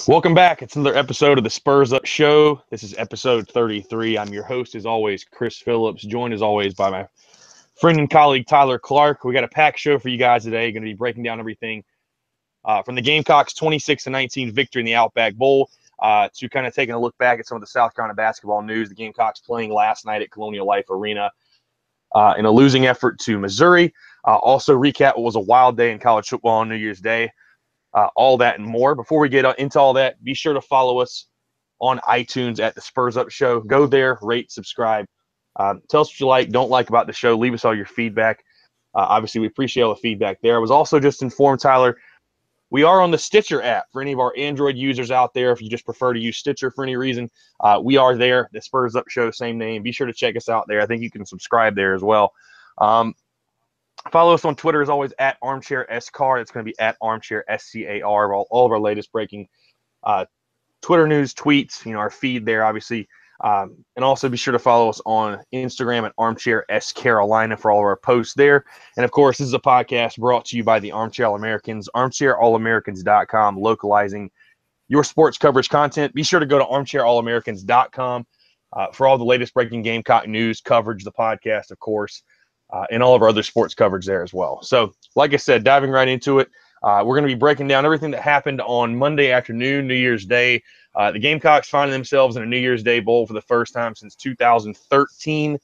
Welcome back. It's another episode of the Spurs Up Show. This is episode 33. I'm your host, as always, Chris Phillips, joined as always by my friend and colleague, Tyler Clark. We got a packed show for you guys today. Going to be breaking down everything from the Gamecocks' 26-19 victory in the Outback Bowl to kind of taking a look back at some of the South Carolina basketball news. The Gamecocks playing last night at Colonial Life Arena in a losing effort to Missouri. Also recap what was a wild day in college football on New Year's Day. All that and more. Before we get into all that, be sure to follow us on iTunes at the Spurs Up Show. Go there, rate, subscribe. Tell us what you like, don't like about the show. Leave us all your feedback. Obviously, we appreciate all the feedback there. I was also just informed, Tyler, we are on the Stitcher app for any of our Android users out there. If you just prefer to use Stitcher for any reason, we are there. The Spurs Up Show, same name. Be sure to check us out there. I think you can subscribe there as well. Follow us on Twitter, as always, at ArmchairSCar. It's going to be at ArmchairSCAR. All of our latest breaking Twitter news, tweets, our feed there, obviously. And also be sure to follow us on Instagram at ArmchairSCarolina for all of our posts there. And, of course, this is a podcast brought to you by the Armchair All-Americans, ArmchairAllAmericans.com, localizing your sports coverage content. Be sure to go to ArmchairAllAmericans.com for all the latest breaking Gamecock news, coverage, the podcast, of course. And all of our other sports coverage there as well. So, like I said, diving right into it, we're going to be breaking down everything that happened on Monday afternoon, New Year's Day. The Gamecocks finding themselves in a New Year's Day bowl for the first time since 2013.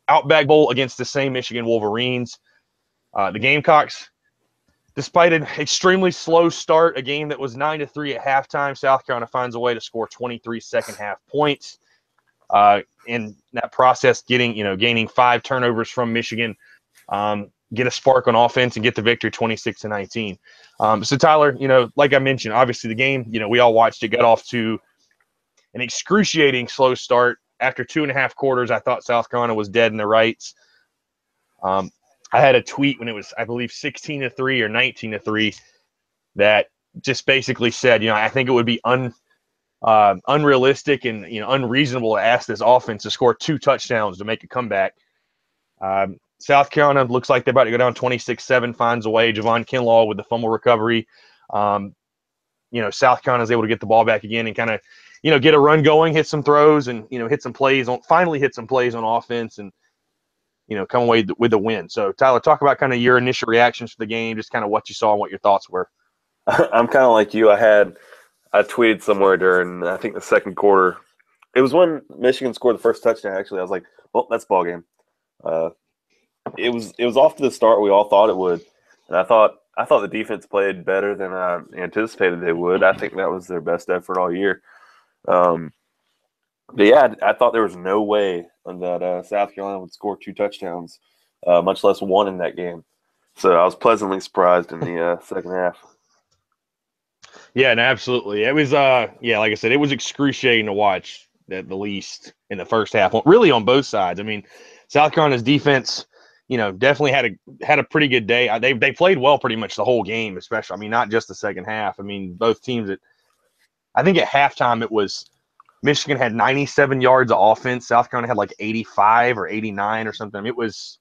Outback Bowl against the same Michigan Wolverines. The Gamecocks, despite an extremely slow start, a game that was 9-3 at halftime, South Carolina finds a way to score 23 second-half points. In that process, gaining 5 turnovers from Michigan, get a spark on offense and get the victory 26-19. So Tyler, like I mentioned, obviously the game, we all watched it, got off to an excruciating slow start. After 2.5 quarters, I thought South Carolina was dead in the rights. I had a tweet when it was, I believe, 16-3 or 19-3 that just basically said, I think it would be unrealistic and unreasonable to ask this offense to score 2 touchdowns to make a comeback. South Carolina looks like they're about to go down 26-7, finds a way. Javon Kinlaw with the fumble recovery. South Carolina is able to get the ball back again and kind of, get a run going, hit some throws, and finally hit some plays on offense, and come away with the win. So Tyler, talk about kind of your initial reactions to the game, just kind of what you saw and what your thoughts were. I'm kind of like you. I tweeted somewhere during, I think, the second quarter. It was when Michigan scored the first touchdown, actually. I was like, well, that's ball game. It was off to the start we all thought it would. And I thought the defense played better than I anticipated they would. I think that was their best effort all year. But, yeah, I thought there was no way that South Carolina would score 2 touchdowns, much less 1 in that game. So I was pleasantly surprised in the second half. Yeah, and absolutely. It was, like I said, it was excruciating to watch at the least in the first half, really on both sides. I mean, South Carolina's defense, definitely had a pretty good day. They played well pretty much the whole game, especially. I mean, not just the second half. I mean, both teams I think at halftime it was Michigan had 97 yards of offense. South Carolina had like 85 or 89 or something. It was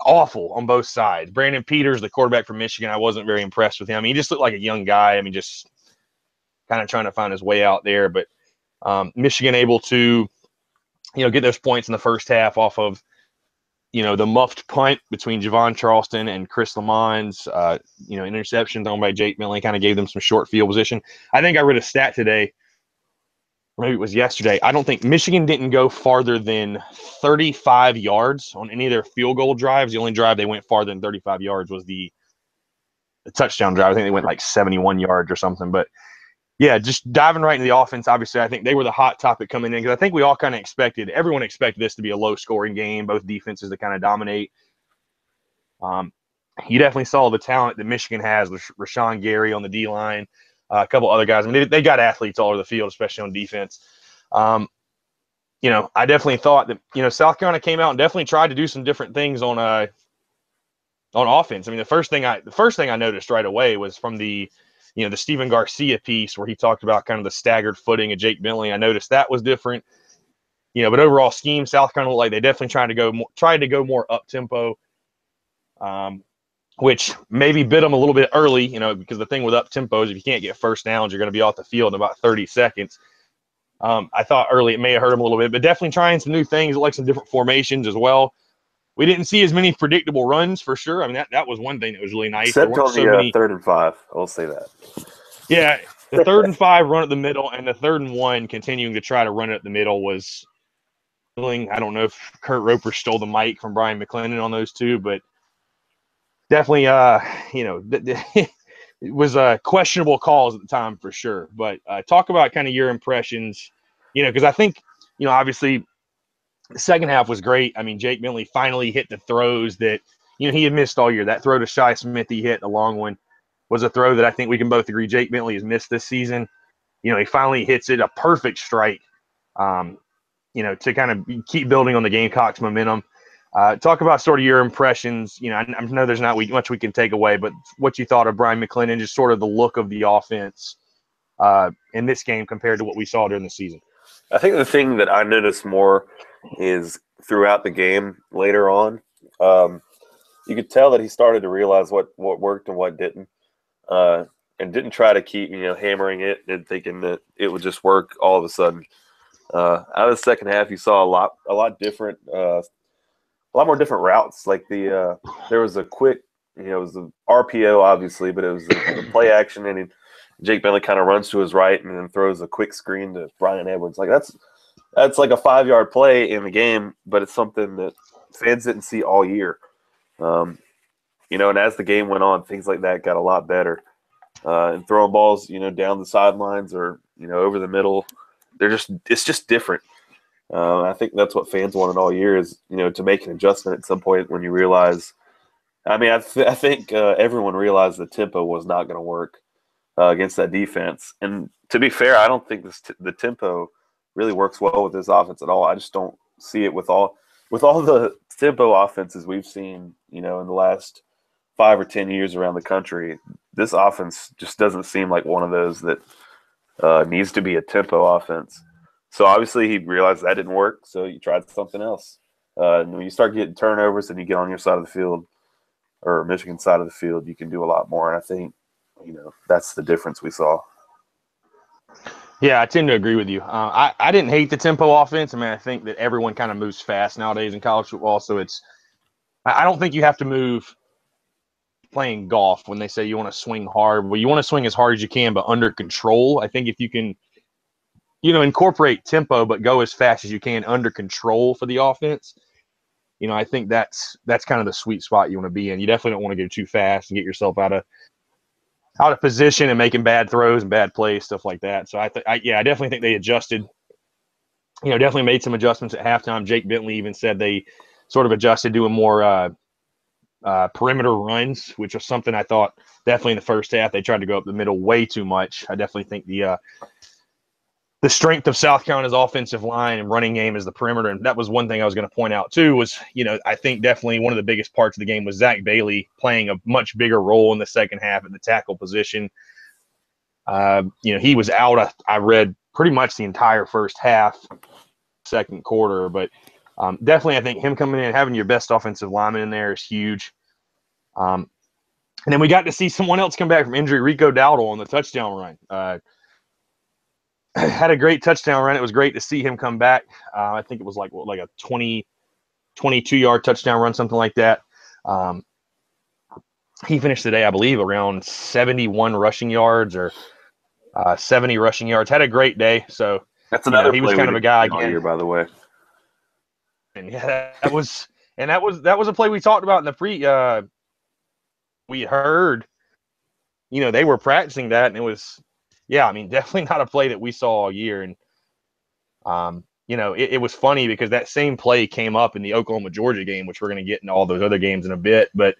awful on both sides. Brandon Peters, the quarterback from Michigan, I wasn't very impressed with him. I mean, he just looked like a young guy. I mean, just kind of trying to find his way out there. But Michigan able to, get those points in the first half off of, the muffed punt between Javon Charleston and Chris Lamond's, interception thrown by Jake Bentley kind of gave them some short field position. I think I read a stat today, or maybe it was yesterday. I don't think Michigan didn't go farther than 35 yards on any of their field goal drives. The only drive they went farther than 35 yards was the touchdown drive. I think they went like 71 yards or something. But, yeah, just diving right into the offense, obviously I think they were the hot topic coming in because I think we all kind of everyone expected this to be a low-scoring game, both defenses to kind of dominate. You definitely saw the talent that Michigan has with Rashawn Gary on the D-line. A couple other guys. I mean, they got athletes all over the field, especially on defense. I definitely thought that, South Carolina came out and definitely tried to do some different things on offense. I mean, the first thing I noticed right away was from the Stephen Garcia piece where he talked about kind of the staggered footing of Jake Bentley. I noticed that was different. But overall scheme, South Carolina looked like they definitely tried to go more up tempo. which maybe bit them a little bit early, because the thing with up tempo is if you can't get first downs, you're going to be off the field in about 30 seconds. I thought early it may have hurt them a little bit, but definitely trying some new things, like some different formations as well. We didn't see as many predictable runs for sure. I mean, that was one thing that was really nice. Except on the 3rd and 5. I will say that. Yeah, the 3rd and 5 run at the middle, and the 3rd and 1 continuing to try to run it at the middle was feeling. I don't know if Kurt Roper stole the mic from Brian McClendon on those two, but definitely, it was questionable calls at the time for sure. But talk about kind of your impressions, because I think, obviously the second half was great. I mean, Jake Bentley finally hit the throws that, he had missed all year. That throw to Shi Smith he hit, a long one, was a throw that I think we can both agree Jake Bentley has missed this season. He finally hits it, a perfect strike, to kind of keep building on the Gamecocks momentum. Talk about sort of your impressions. I know there's not much we can take away, but what you thought of Brian McClendon, just sort of the look of the offense in this game compared to what we saw during the season. I think the thing that I noticed more is throughout the game later on, you could tell that he started to realize what worked and what didn't, and didn't try to keep hammering it and thinking that it would just work all of a sudden. Out of the second half, you saw a lot different, a lot more different routes. Like there was a quick, it was the RPO obviously, but it was the play action, and Jake Bentley kind of runs to his right and then throws a quick screen to Brian Edwards. Like that's like a 5-yard play in the game, but it's something that fans didn't see all year. And as the game went on, things like that got a lot better. And throwing balls, down the sidelines or over the middle, it's just different. I think that's what fans wanted all year is to make an adjustment at some point when you realize. I mean, I think everyone realized the tempo was not going to work against that defense. And to be fair, I don't think the tempo really works well with this offense at all. I just don't see it with all the tempo offenses we've seen, in the last 5 or 10 years around the country. This offense just doesn't seem like one of those that needs to be a tempo offense. So obviously he realized that didn't work, so he tried something else. And when you start getting turnovers and you get on your side of the field or Michigan's side of the field, you can do a lot more. And I think, that's the difference we saw. Yeah, I tend to agree with you. I didn't hate the tempo offense. I mean, I think that everyone kind of moves fast nowadays in college football. So I don't think you have to move playing golf when they say you want to swing hard. Well, you want to swing as hard as you can, but under control. I think if you can, incorporate tempo, but go as fast as you can under control for the offense, I think that's kind of the sweet spot you want to be in. You definitely don't want to go too fast and get yourself out of position and making bad throws and bad plays, stuff like that. So I definitely think they adjusted, definitely made some adjustments at halftime. Jake Bentley even said they sort of adjusted doing more perimeter runs, which was something I thought definitely in the first half. They tried to go up the middle way too much. I definitely think the strength of South Carolina's offensive line and running game is the perimeter. And that was one thing I was going to point out too was, I think definitely one of the biggest parts of the game was Zach Bailey playing a much bigger role in the second half at the tackle position. He was out, I read pretty much the entire first half, second quarter, but definitely I think him coming in, having your best offensive lineman in there is huge. And then we got to see someone else come back from injury, Rico Dowdle on the touchdown run. Had a great touchdown run. It was great to see him come back. I think it was like a 22-yard touchdown run, something like that. He finished the day, I believe, around 71 rushing yards or 70 rushing yards. Had a great day. So that's another he was kind of a guy again. Year, by the way. And yeah, that was a play we talked about in the we heard. They were practicing that, and it was. Yeah, I mean, definitely not a play that we saw all year. And, it was funny because that same play came up in the Oklahoma-Georgia game, which we're going to get into all those other games in a bit. But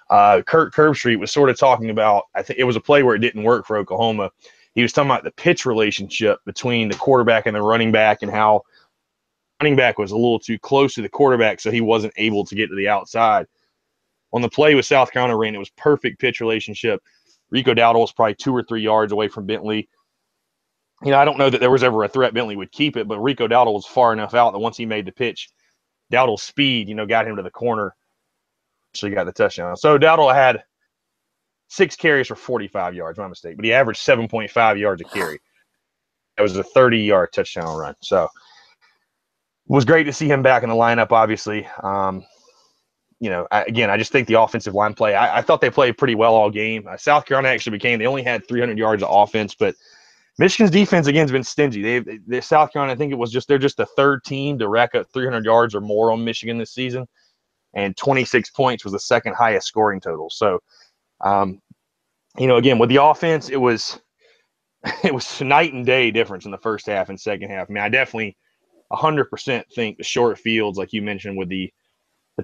Kurt Kirbstreet was sort of talking about, I think it was a play where it didn't work for Oklahoma. He was talking about the pitch relationship between the quarterback and the running back and how running back was a little too close to the quarterback, so he wasn't able to get to the outside. On the play with South Carolina ran, it was perfect pitch relationship. Rico Dowdle was probably 2 or 3 yards away from Bentley. I don't know that there was ever a threat Bentley would keep it, but Rico Dowdle was far enough out that once he made the pitch, Dowdle's speed, got him to the corner. So he got the touchdown. So Dowdle had 6 carries for 45 yards, my mistake, but he averaged 7.5 yards a carry. That was a 30-yard touchdown run. So it was great to see him back in the lineup, obviously. I just think the offensive line play, I thought they played pretty well all game. South Carolina actually they only had 300 yards of offense, but Michigan's defense, again, has been stingy. South Carolina, I think they're just the third team to rack up 300 yards or more on Michigan this season, and 26 points was the second highest scoring total. So, again, with the offense, it was night and day difference in the first half and second half. I mean, I definitely 100% think the short fields, like you mentioned, with the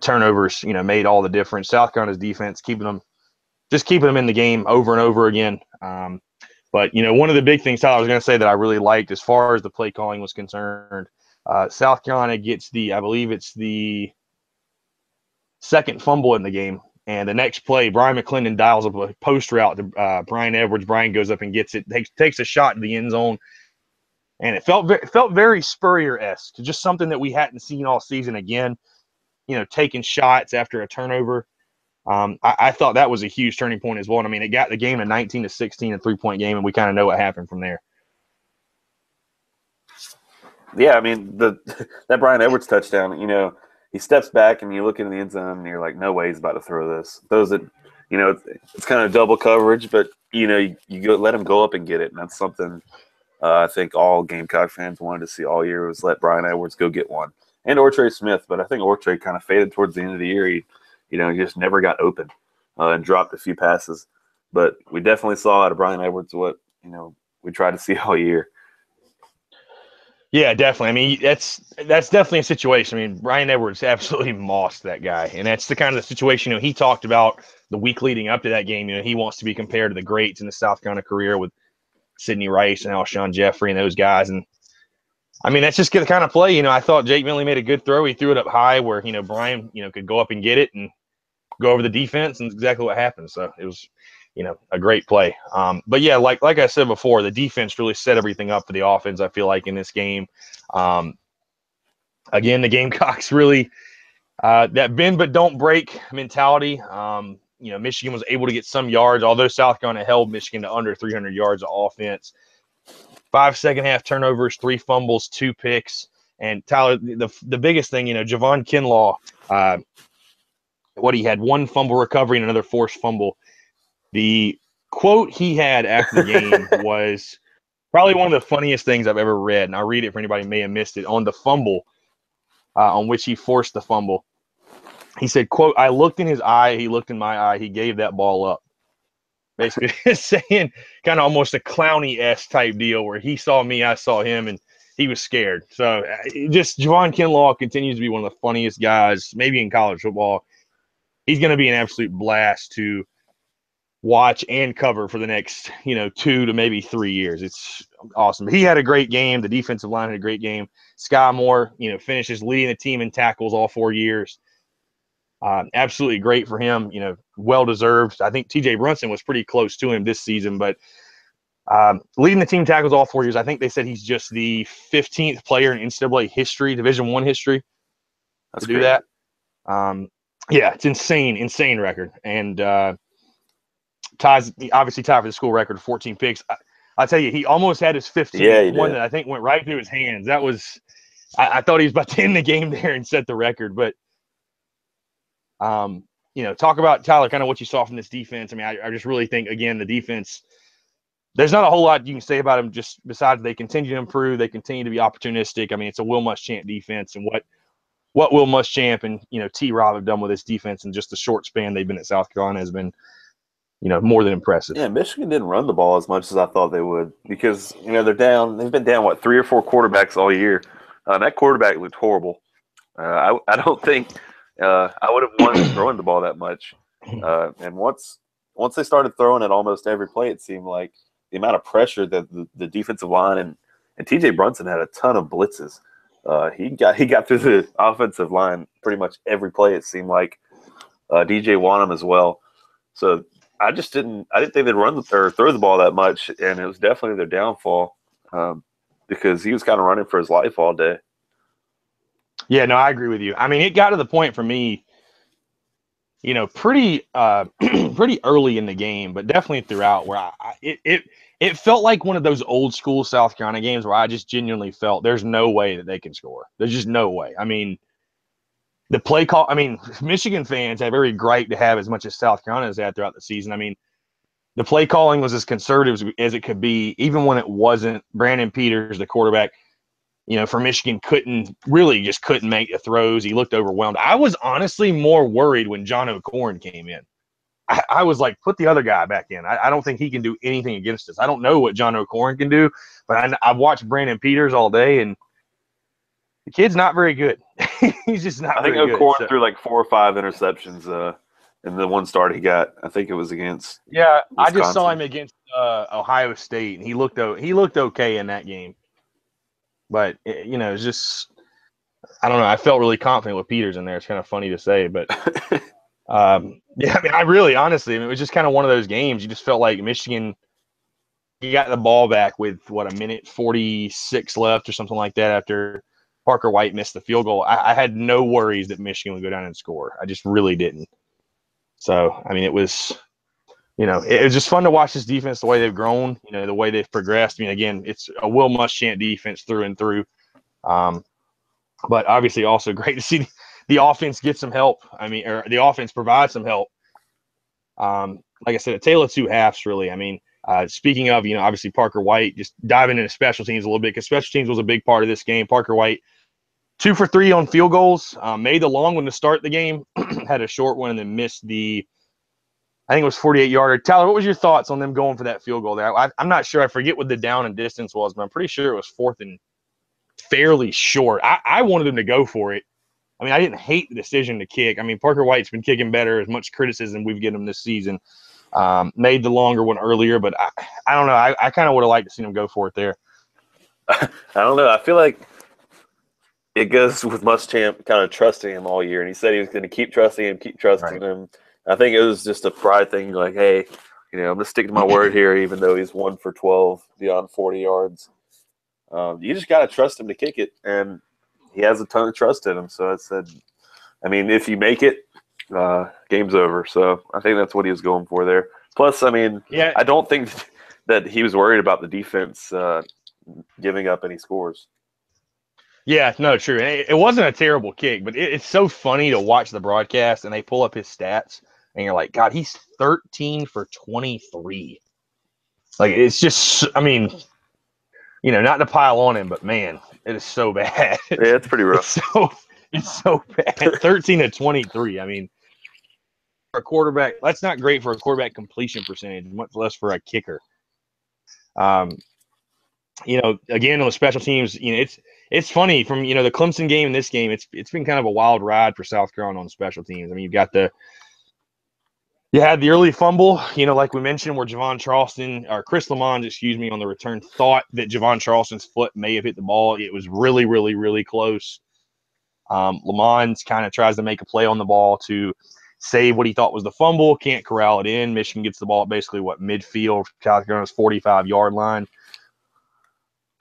turnovers, made all the difference. South Carolina's defense keeping them in the game over and over again. But one of the big things, Tyler, I was going to say that I really liked as far as the play calling was concerned, South Carolina gets I believe it's the second fumble in the game. And the next play, Brian McClendon dials up a post route to Brian Edwards. Brian goes up and gets it, takes a shot in the end zone. And it felt very Spurrier-esque, just something that we hadn't seen all season again, taking shots after a turnover. I thought that was a huge turning point as well. And I mean, it got the game to 19-16, a 3-point game, and we kind of know what happened from there. Yeah, I mean, that Brian Edwards touchdown, he steps back and you look into the end zone and you're like, no way he's about to throw this. Those that, it's kind of double coverage, but, you go let him go up and get it. And that's something I think all Gamecock fans wanted to see all year was let Brian Edwards go get one. And Ortre Smith, but I think Ortre kind of faded towards the end of the year. He just never got open and dropped a few passes. But we definitely saw out of Brian Edwards what, we tried to see all year. Yeah, definitely. I mean, that's definitely a situation. I mean, Brian Edwards absolutely mossed that guy. And that's the kind of the situation, he talked about the week leading up to that game. He wants to be compared to the greats in the South Carolina career with Sidney Rice and Alshon Jeffrey and those guys. And I mean, that's just the kind of play. I thought Jake Millie made a good throw. He threw it up high where, Brian, could go up and get it and go over the defense, and exactly what happened. So it was, a great play. But yeah, like I said before, the defense really set everything up for the offense, I feel like, in this game. Again, the Gamecocks really that bend but don't break mentality. Michigan was able to get some yards, although South Carolina held Michigan to under 300 yards of offense. 5 second-half turnovers, 3 fumbles, 2 picks. And Tyler, the biggest thing, Javon Kinlaw, he had 1 fumble recovery and another forced fumble. The quote he had after the game was probably one of the funniest things I've ever read, and I'll read it for anybody who may have missed it. On the fumble, on which he forced the fumble, he said, quote, "I looked in his eye, he looked in my eye, he gave that ball up." Basically saying kind of almost a Clowney-esque type deal where he saw me, I saw him, and he was scared. So just Javon Kinlaw continues to be one of the funniest guys, maybe in college football. He's going to be an absolute blast to watch and cover for the next, 2 to maybe 3 years. It's awesome. He had a great game. The defensive line had a great game. Sky Moore, finishes leading the team in tackles all 4 years. Absolutely great for him, well-deserved. I think TJ Brunson was pretty close to him this season, but leading the team tackles all 4 years. I think they said he's just the 15th player in NCAA history, Division I history, That's to do great. that. Yeah, it's insane record. And obviously tied for the school record, 14 picks. I'll tell you, he almost had his 15th. Yeah, one that I think went right through his hands. That was I thought he was about to end the game there and set the record. But, talk about, Tyler, kind of what you saw from this defense. I mean, I just really think, again, the defense, there's not a whole lot you can say about them just besides they continue to improve. They continue to be opportunistic. I mean, it's a Will Muschamp defense, and what Will Muschamp and, T-Rob have done with this defense in just the short span they've been at South Carolina has been, more than impressive. Yeah, Michigan didn't run the ball as much as I thought they would because, they're down. They've been down, 3 or 4 quarterbacks all year. That quarterback looked horrible. I don't think I would have wanted throwing the ball that much. And once they started throwing it almost every play, it seemed like the amount of pressure that the defensive line and TJ Brunson had a ton of blitzes. He got through the offensive line pretty much every play, it seemed like. DJ Wanham as well. So I didn't think they'd run or throw the ball that much, and it was definitely their downfall because he was kind of running for his life all day. Yeah, no, I agree with you. I mean, it got to the point for me, pretty pretty early in the game, but definitely throughout where it felt like one of those old school South Carolina games where I just genuinely felt there's no way that they can score. There's just no way. I mean, the play call. I mean, Michigan fans have every gripe to have as much as South Carolina has had throughout the season. I mean, the play calling was as conservative as it could be, even when it wasn't. Brandon Peters, the quarterback, for Michigan, couldn't make the throws. He looked overwhelmed. I was honestly more worried when John O'Corn came in. I was like, put the other guy back in. I don't think he can do anything against us. I don't know what John O'Corn can do, but I've watched Brandon Peters all day, and the kid's not very good. He's just not I think very good. O'Corn threw like 4 or 5 interceptions in the one start he got. I think it was against Yeah, Wisconsin. I just saw him against Ohio State, and he looked okay in that game. But it's just I don't know. I felt really confident with Peters in there. It's kind of funny to say, but yeah, I mean, honestly, it was just kind of one of those games. You just felt like Michigan. You got the ball back with a minute 46 left or something like that after Parker White missed the field goal. I had no worries that Michigan would go down and score. I just really didn't. So I mean, it was just fun to watch this defense, the way they've grown, the way they've progressed. I mean, again, it's a Will Muschamp defense through and through. But obviously also great to see the offense get some help. I mean, or the offense provide some help. Like I said, a tale of two halves, really. I mean, speaking of, obviously Parker White, just diving into special teams a little bit because special teams was a big part of this game. Parker White, 2 for 3 on field goals, made the long one to start the game, had a short one, and then missed I think it was 48-yarder. Tyler, what was your thoughts on them going for that field goal there? I'm not sure. I forget what the down and distance was, but I'm pretty sure it was 4th and fairly short. I wanted them to go for it. I mean, I didn't hate the decision to kick. I mean, Parker White's been kicking better. As much criticism we've given him this season. Made the longer one earlier, but I don't know. I kind of would have liked to see him go for it there. I don't know. I feel like it goes with Muschamp kind of trusting him all year, and he said he was going to keep trusting him. I think it was just a pride thing, like, hey, I'm going to stick to my word here, even though he's 1 for 12 beyond 40 yards. You just got to trust him to kick it, and he has a ton of trust in him. So I said, I mean, if you make it, game's over. So I think that's what he was going for there. Plus, I mean, yeah. I don't think that he was worried about the defense giving up any scores. Yeah, no, true. It wasn't a terrible kick, but it's so funny to watch the broadcast and they pull up his stats and you're like, God, he's 13 for 23. Like, it's just, I mean, not to pile on him, but man, it is so bad. Yeah, it's pretty rough. It's so bad. 13 to 23. I mean, for a quarterback, that's not great for a quarterback completion percentage, much less for a kicker. Again, on the special teams, it's funny from, the Clemson game and this game, it's been kind of a wild ride for South Carolina on special teams. I mean, you had the early fumble, like we mentioned, where Chris Lamont, on the return, thought that Javon Charleston's foot may have hit the ball. It was really, really, really close. Lamont kind of tries to make a play on the ball to save what he thought was the fumble, can't corral it in. Michigan gets the ball at basically midfield, South Carolina's 45-yard line.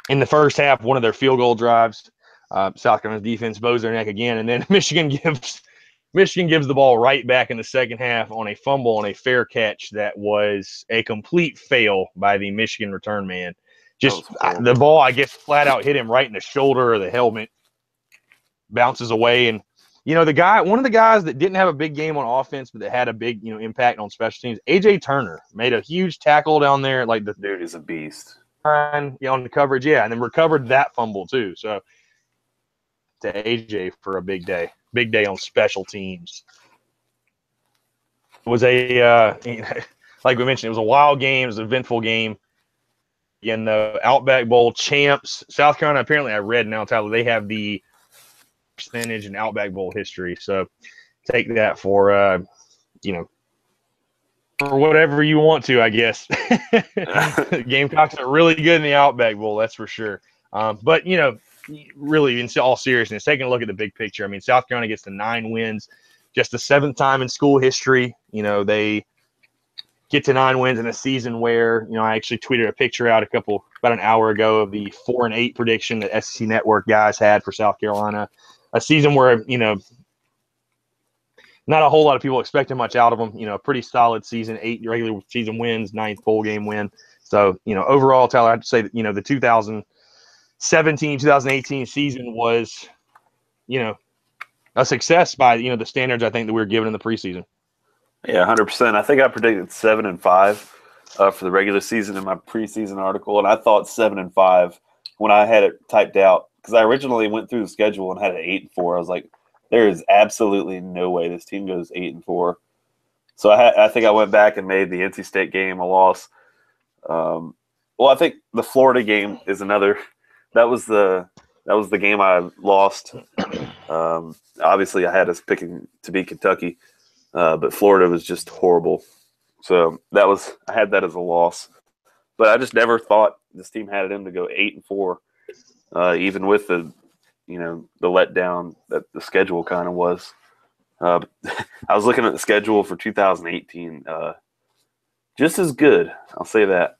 In the first half, one of their field goal drives, South Carolina's defense bows their neck again, and then Michigan gives the ball right back in the second half on a fumble on a fair catch that was a complete fail by the Michigan return man. Just the ball, I guess, flat out hit him right in the shoulder or the helmet, bounces away, and one of the guys that didn't have a big game on offense, but that had a big impact on special teams, AJ Turner made a huge tackle down there. Like, the dude is a beast. On the coverage, yeah, and then recovered that fumble too. So to AJ for a big day on special teams. It was like we mentioned, it was a wild game, it was an eventful game. Again, the Outback Bowl champs, South Carolina. Apparently, I read now, Tyler, they have the percentage in Outback Bowl history. So take that for for whatever you want to, I guess. Gamecocks are really good in the Outback Bowl, that's for sure. But, really, in all seriousness, taking a look at the big picture, I mean, South Carolina gets to 9 wins, just the 7th time in school history. They get to 9 wins in a season where, I actually tweeted a picture out about an hour ago of the 4-8 prediction that SEC Network guys had for South Carolina. A season where, not a whole lot of people expecting much out of them. A pretty solid season, 8 regular season wins, 9th bowl game win. So, overall, Tyler, I'd say that, the 2017, 2018 season was, a success by, the standards I think that we were given in the preseason. Yeah, 100%. I think I predicted 7-5 for the regular season in my preseason article, and I thought 7-5 when I had it typed out because I originally went through the schedule and had it 8-4. I was like, there is absolutely no way this team goes 8-4. So I think I went back and made the NC State game a loss. Well, I think the Florida game is another. That was the game I lost. Obviously, I had us picking to beat Kentucky, but Florida was just horrible. So I had that as a loss. But I just never thought this team had it in to go 8-4, even with the letdown that the schedule kind of was. I was looking at the schedule for 2018, just as good. I'll say that.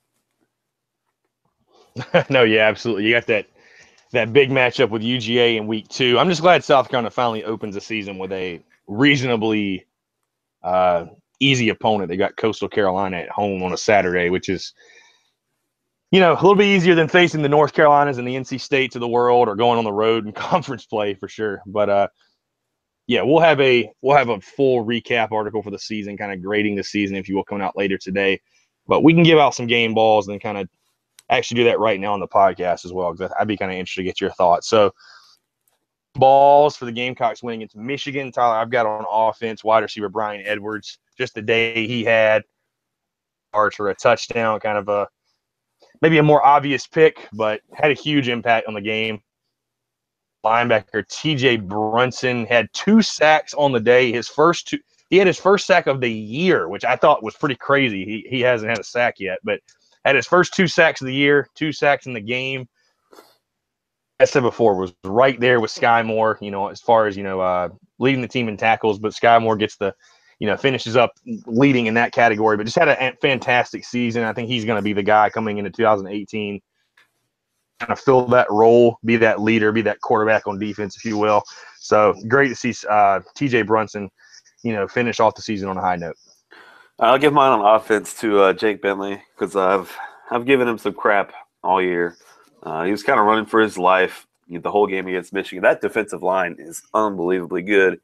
No, yeah, absolutely. You got that big matchup with UGA in week 2. I'm just glad South Carolina finally opens the season with a reasonably easy opponent. They got Coastal Carolina at home on a Saturday, which is, a little bit easier than facing the North Carolinas and the NC States of the world or going on the road in conference play for sure. But yeah, we'll have a full recap article for the season, kind of grading the season, if you will, coming out later today. But we can give out some game balls and then kind of actually do that right now on the podcast as well, because I'd be kind of interested to get your thoughts. So, balls for the Gamecocks winning against Michigan. Tyler, I've got on offense wide receiver Brian Edwards. Just the day he had, for a touchdown, kind of maybe a more obvious pick, but had a huge impact on the game. Linebacker TJ Brunson had 2 sacks on the day. He had his first sack of the year, which I thought was pretty crazy. He hasn't had a sack yet, but had his first 2 sacks of the year, 2 sacks in the game. As I said before, was right there with Sky Moore, as far as, leading the team in tackles, but Sky Moore gets the, finishes up leading in that category, but just had a fantastic season. I think he's going to be the guy coming into 2018, kind of fill that role, be that leader, be that quarterback on defense, if you will. So great to see TJ Brunson, finish off the season on a high note. I'll give mine on offense to Jake Bentley because I've given him some crap all year. He was kind of running for his life the whole game against Michigan. That defensive line is unbelievably good.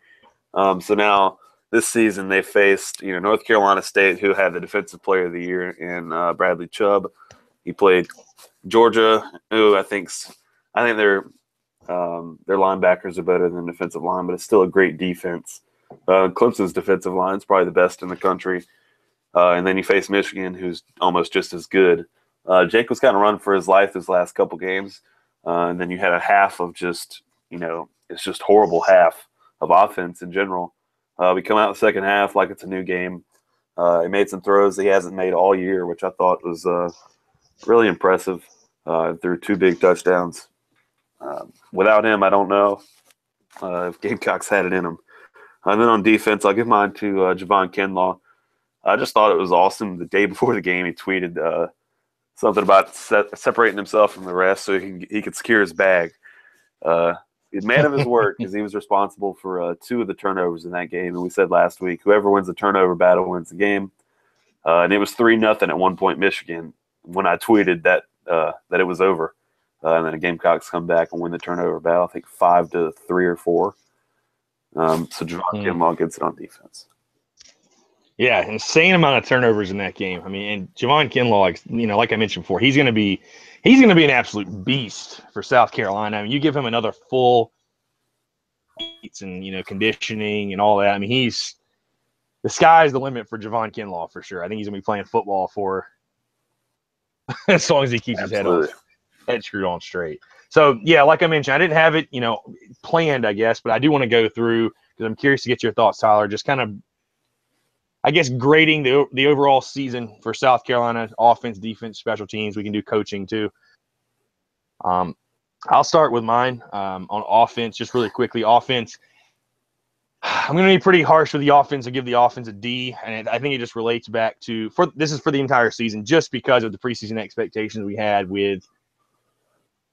So now this season they faced North Carolina State, who had the Defensive Player of the Year in Bradley Chubb. He played Georgia, who I think their linebackers are better than defensive line, but it's still a great defense. Clemson's defensive line is probably the best in the country. And then you face Michigan, who's almost just as good. Jake was kind of running for his life his last couple games. And then you had a half of just, it's just horrible half of offense in general. We come out in the second half like it's a new game. He made some throws that he hasn't made all year, which I thought was really impressive. Threw 2 big touchdowns. Without him, I don't know if Gamecocks had it in them. And then on defense, I'll give mine to Javon Kinlaw. I just thought it was awesome. The day before the game, he tweeted something about separating himself from the rest so he could secure his bag. He's a man of his word because he was responsible for 2 of the turnovers in that game. And we said last week, whoever wins the turnover battle wins the game. And it was 3-0 at one point, Michigan, when I tweeted that it was over. And then the Gamecocks come back and win the turnover battle, I think 5-3 or 4. So Javon Kinlaw gets it on defense. Yeah, insane amount of turnovers in that game. I mean, and Javon Kinlaw, like I mentioned before, he's going to be an absolute beast for South Carolina. I mean, you give him another full and conditioning and all that. I mean, the sky's the limit for Javon Kinlaw for sure. I think he's going to be playing football for as long as he keeps his head screwed on straight. So yeah, like I mentioned, I didn't have it planned, I guess, but I do want to go through because I'm curious to get your thoughts, Tyler. Just kind of, I guess, grading the overall season for South Carolina: offense, defense, special teams. We can do coaching too. I'll start with mine on offense, just really quickly. Offense, I'm going to be pretty harsh with the offense and give the offense a D, and I think it just relates back to this is for the entire season, just because of the preseason expectations we had with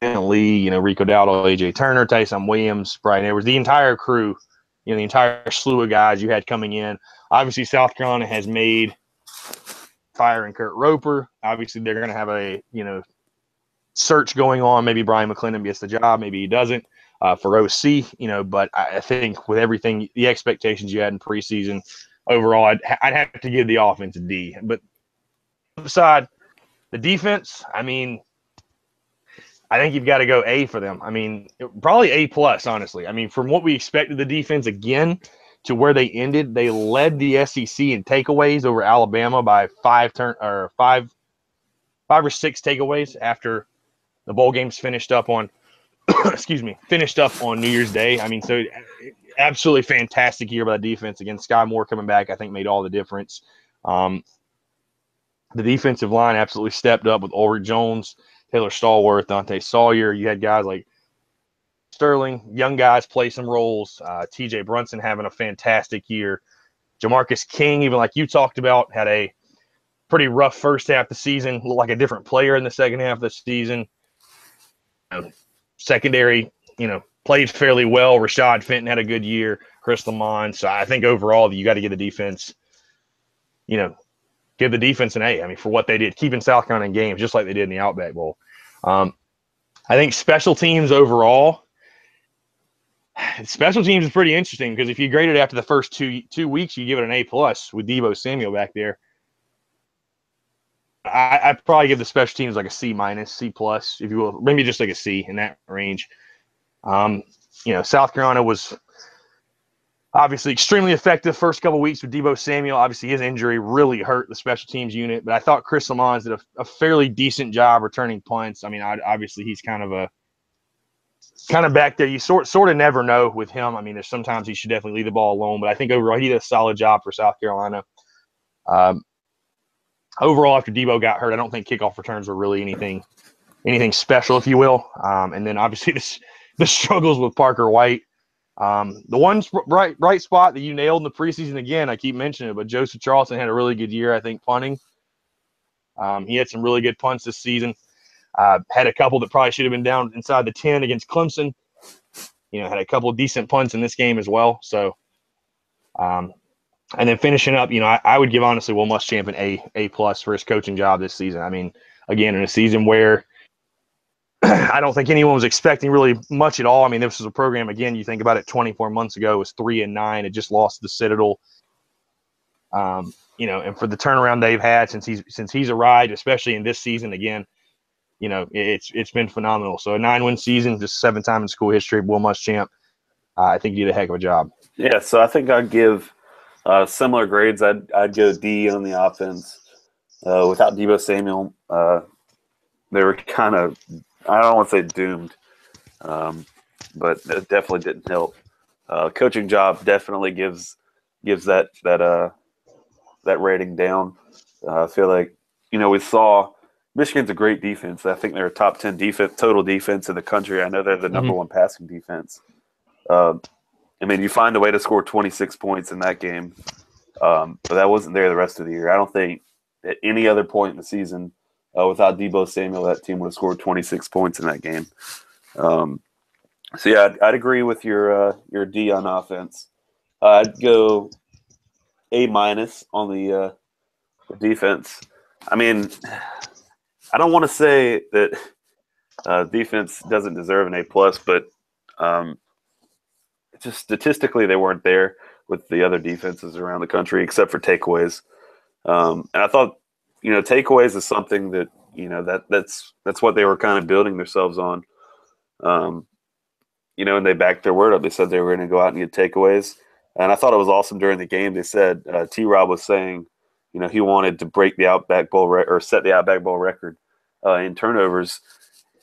Lee, Rico Dowdle, AJ Turner, Tyson Williams, Brian Edwards, the entire crew the entire slew of guys you had coming in. Obviously, South Carolina has made firing Kurt Roper. Obviously, they're going to have a, search going on. Maybe Brian McClendon gets the job. Maybe he doesn't for OC, but I think with everything, the expectations you had in preseason, overall, I'd have to give the offense a D. But beside the defense, I mean, I think you've got to go A for them. I mean, probably A plus, honestly. I mean, from what we expected the defense again to where they ended, they led the SEC in takeaways over Alabama by five or six takeaways after the bowl games finished up on New Year's Day. I mean, so absolutely fantastic year by the defense. Again, Sky Moore coming back, I think, made all the difference. The defensive line absolutely stepped up with Ulrich Jones, Taylor Stallworth, Dante Sawyer. You had guys like Sterling, young guys play some roles. TJ Brunson having a fantastic year. Jamarcus King, even like you talked about, had a pretty rough first half of the season, looked like a different player in the second half of the season. Secondary, played fairly well. Rashad Fenton had a good year. Chris Lamont. So I think overall you got to give the defense, give the defense an A. I mean, for what they did, keeping South Carolina in games just like they did in the Outback Bowl. I think special teams overall, special teams is pretty interesting because if you grade it after the first two weeks, you give it an A plus with Deebo Samuel back there. I'd probably give the special teams like a C minus, C plus, if you will, maybe just like a C in that range. South Carolina was obviously extremely effective first couple of weeks with Deebo Samuel. Obviously, his injury really hurt the special teams unit, but I thought Chris Lamont did a fairly decent job returning punts. I mean, obviously he's kind of back there. You sort of never know with him. I mean, there's sometimes he should definitely leave the ball alone, but I think overall he did a solid job for South Carolina. Overall, after Deebo got hurt, I don't think kickoff returns were really anything special, if you will. And then obviously the struggles with Parker White. The one bright spot that you nailed in the preseason, again, I keep mentioning it, but Joseph Charleston had a really good year, I think, punting. He had some really good punts this season. Had a couple that probably should have been down inside the 10 against Clemson. Had a couple of decent punts in this game as well. So, and then finishing up, I would give honestly Will Muschamp an A plus for his coaching job this season. I mean, again, in a season where I don't think anyone was expecting really much at all. I mean, this was a program, again, you think about it 24 months ago, it was 3-9. It just lost to the Citadel. And for the turnaround they've had since he's arrived, especially in this season, again, it's been phenomenal. So a 9-win season, just 7th time in school history, Will Muschamp, I think he did a heck of a job. Yeah, so I think I'd give similar grades. I'd go D on the offense. Without Deebo Samuel, they were kind of, I don't want to say doomed, but it definitely didn't help. Coaching job definitely gives that rating down. I feel like we saw Michigan's a great defense. I think they're a top 10 total defense in the country. I know they're the number one passing defense. I mean, you find a way to score 26 points in that game, but that wasn't there the rest of the year. I don't think at any other point in the season, without Deebo Samuel, that team would have scored 26 points in that game. So yeah, I'd agree with your D on offense. I'd go A minus on the defense. I mean, I don't want to say that defense doesn't deserve an A plus, but just statistically they weren't there with the other defenses around the country except for takeaways. And I thought, takeaways is something that, that's what they were kind of building themselves on. And they backed their word up. They said they were going to go out and get takeaways. And I thought it was awesome during the game. They said T-Rob was saying, he wanted to break the Outback Bowl or set the Outback Bowl record in turnovers.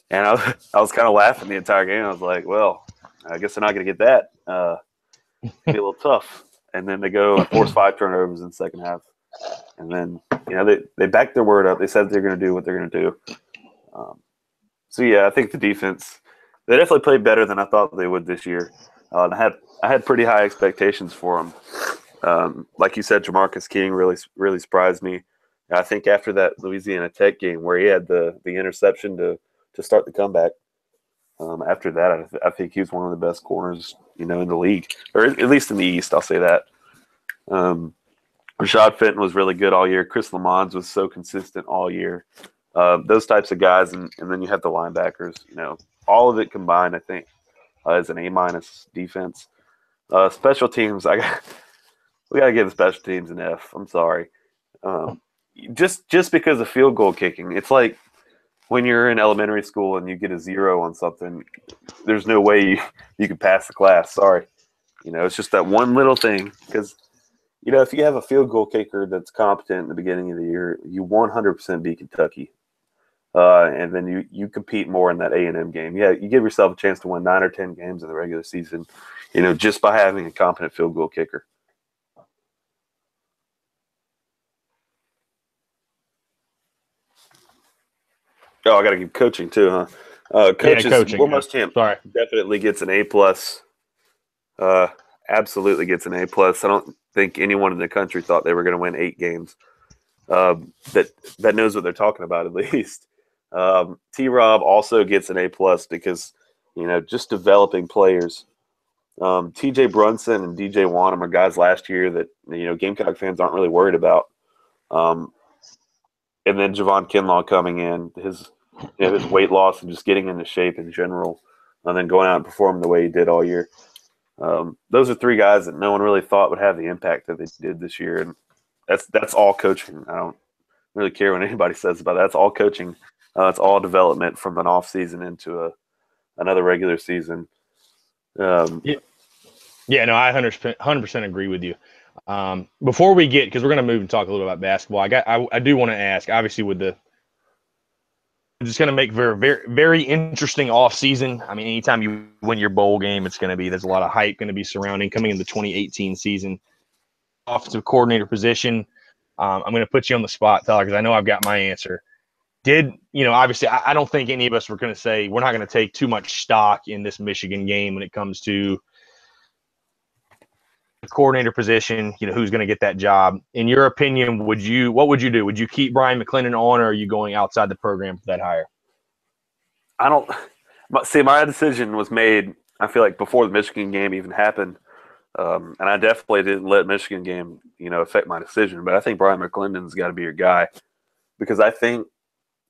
And I was kind of laughing the entire game. I was like, well, I guess they're not going to get that. It'll be a little tough. And then they go and force 5 turnovers in the second half. And then, they backed their word up. They said they're going to do what they're going to do. So, yeah, I think the defense, they definitely played better than I thought they would this year. And I had pretty high expectations for them. Like you said, Jamarcus King really surprised me. And I think after that Louisiana Tech game where he had the interception to start the comeback, After that, I think he was one of the best corners, in the league, or at least in the East. I'll say that. Rashad Fenton was really good all year. Chris Lamons was so consistent all year. Those types of guys, and then you have the linebackers. All of it combined, I think, is an A- defense. Special teams, we gotta give the special teams an F. I'm sorry. Just because of field goal kicking, it's like when you're in elementary school and you get a 0 on something, there's no way you can pass the class. Sorry. It's just that one little thing. Because, if you have a field goal kicker that's competent in the beginning of the year, you 100% beat Kentucky. And then you compete more in that A&M game. Yeah, you give yourself a chance to win 9 or 10 games in the regular season, just by having a competent field goal kicker. Oh, I got to give coaching too, huh? Coaches, Yeah, coaching. Will Muschamp Sorry. definitely gets an A+. Absolutely gets an A+. I don't think anyone in the country thought they were going to win 8 games. That knows what they're talking about, at least. T-Rob also gets an A+ because, just developing players. TJ Brunson and DJ Wanham are guys last year that, Gamecock fans aren't really worried about. And then Javon Kinlaw coming in, his weight loss and just getting into shape in general, and then going out and performing the way he did all year. Those are 3 guys that no one really thought would have the impact that they did this year, and that's all coaching. I don't really care what anybody says about that. That's all coaching. It's all development from an off season into another regular season. Yeah, no, I 100% agree with you. Before we get, because we're going to move and talk a little about basketball, I do want to ask, obviously, it's going to make very, very, very interesting off season. I mean, anytime you win your bowl game, there's a lot of hype going to be surrounding coming in the 2018 season. Offensive coordinator position. I'm going to put you on the spot, Tyler, because I know I've got my answer. Obviously, I don't think any of us were going to say we're not going to take too much stock in this Michigan game when it comes to the coordinator position, who's going to get that job. In your opinion, what would you do? Would you keep Brian McClendon on, or are you going outside the program for that hire? I don't see. My decision was made, I feel like, before the Michigan game even happened. And I definitely didn't let Michigan game, affect my decision. But I think Brian McClendon's got to be your guy, because I think,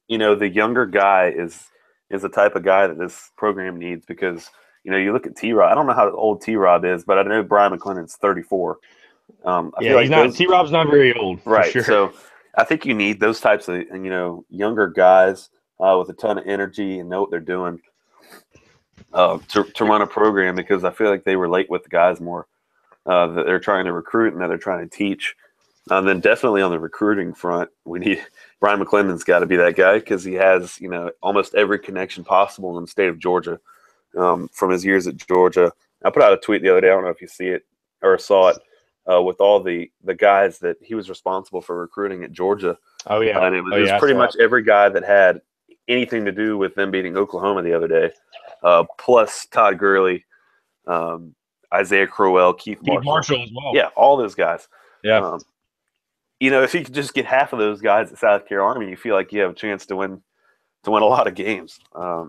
the younger guy is the type of guy that this program needs. Because, you look at T-Rob. I don't know how old T-Rob is, but I know Brian McClendon's 34. T-Rob's not very old, right? For sure. So I think you need those types of younger guys with a ton of energy and know what they're doing to run a program, because I feel like they relate with the guys more that they're trying to recruit and that they're trying to teach. And then definitely on the recruiting front, we need Brian McClendon's got to be that guy, because he has almost every connection possible in the state of Georgia from his years at Georgia. I put out a tweet the other day. I don't know if you see it or saw it. With all the guys that he was responsible for recruiting at Georgia. Oh, yeah. And it was pretty much every guy that had anything to do with them beating Oklahoma the other day, plus Todd Gurley, Isaiah Crowell, Keith Marshall as well. Yeah, all those guys. Yeah. If you could just get half of those guys at South Carolina, you feel like you have a chance to win a lot of games. I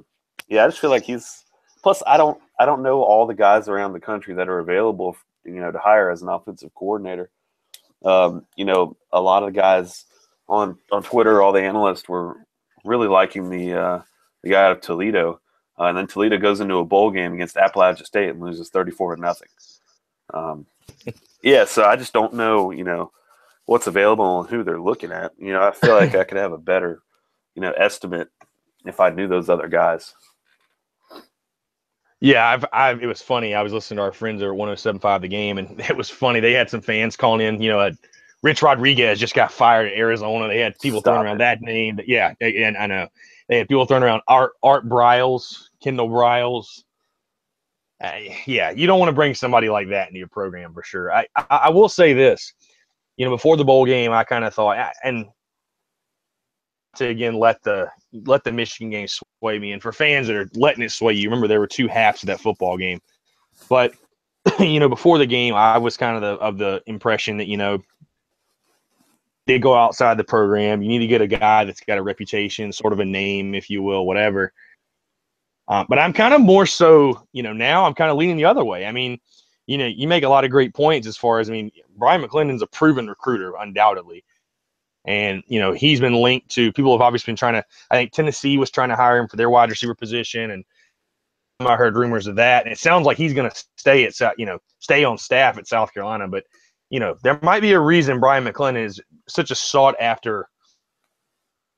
just feel like he's – plus I don't know all the guys around the country that are available – to hire as an offensive coordinator. A lot of the guys on Twitter, all the analysts were really liking the guy out of Toledo. And then Toledo goes into a bowl game against Appalachia State and loses 34-0. So I just don't know, what's available and who they're looking at. I feel like I could have a better, estimate if I knew those other guys. Yeah, it was funny. I was listening to our friends at 107.5 The Game, and it was funny. They had some fans calling in. Rich Rodriguez just got fired at Arizona. They had people throwing around that name. Yeah, and I know they had people throwing around Art Briles, Kendall Briles. Yeah, you don't want to bring somebody like that into your program for sure. I will say this. Before the bowl game, I kind of thought, and to again let the Michigan game sway me. And for fans that are letting it sway you, remember there were 2 halves of that football game. But before the game, I was kind of the impression that they go outside the program. You need to get a guy that's got a reputation, sort of a name, if you will, whatever. But I'm kind of more so, now I'm kind of leaning the other way. I mean, you make a lot of great points as far as, Brian McClendon's a proven recruiter, undoubtedly. And, he's been linked to, people have obviously been trying to, I think Tennessee was trying to hire him for their wide receiver position. And I heard rumors of that. And it sounds like he's going to stay on staff at South Carolina. But, there might be a reason Brian McClendon is such a sought after,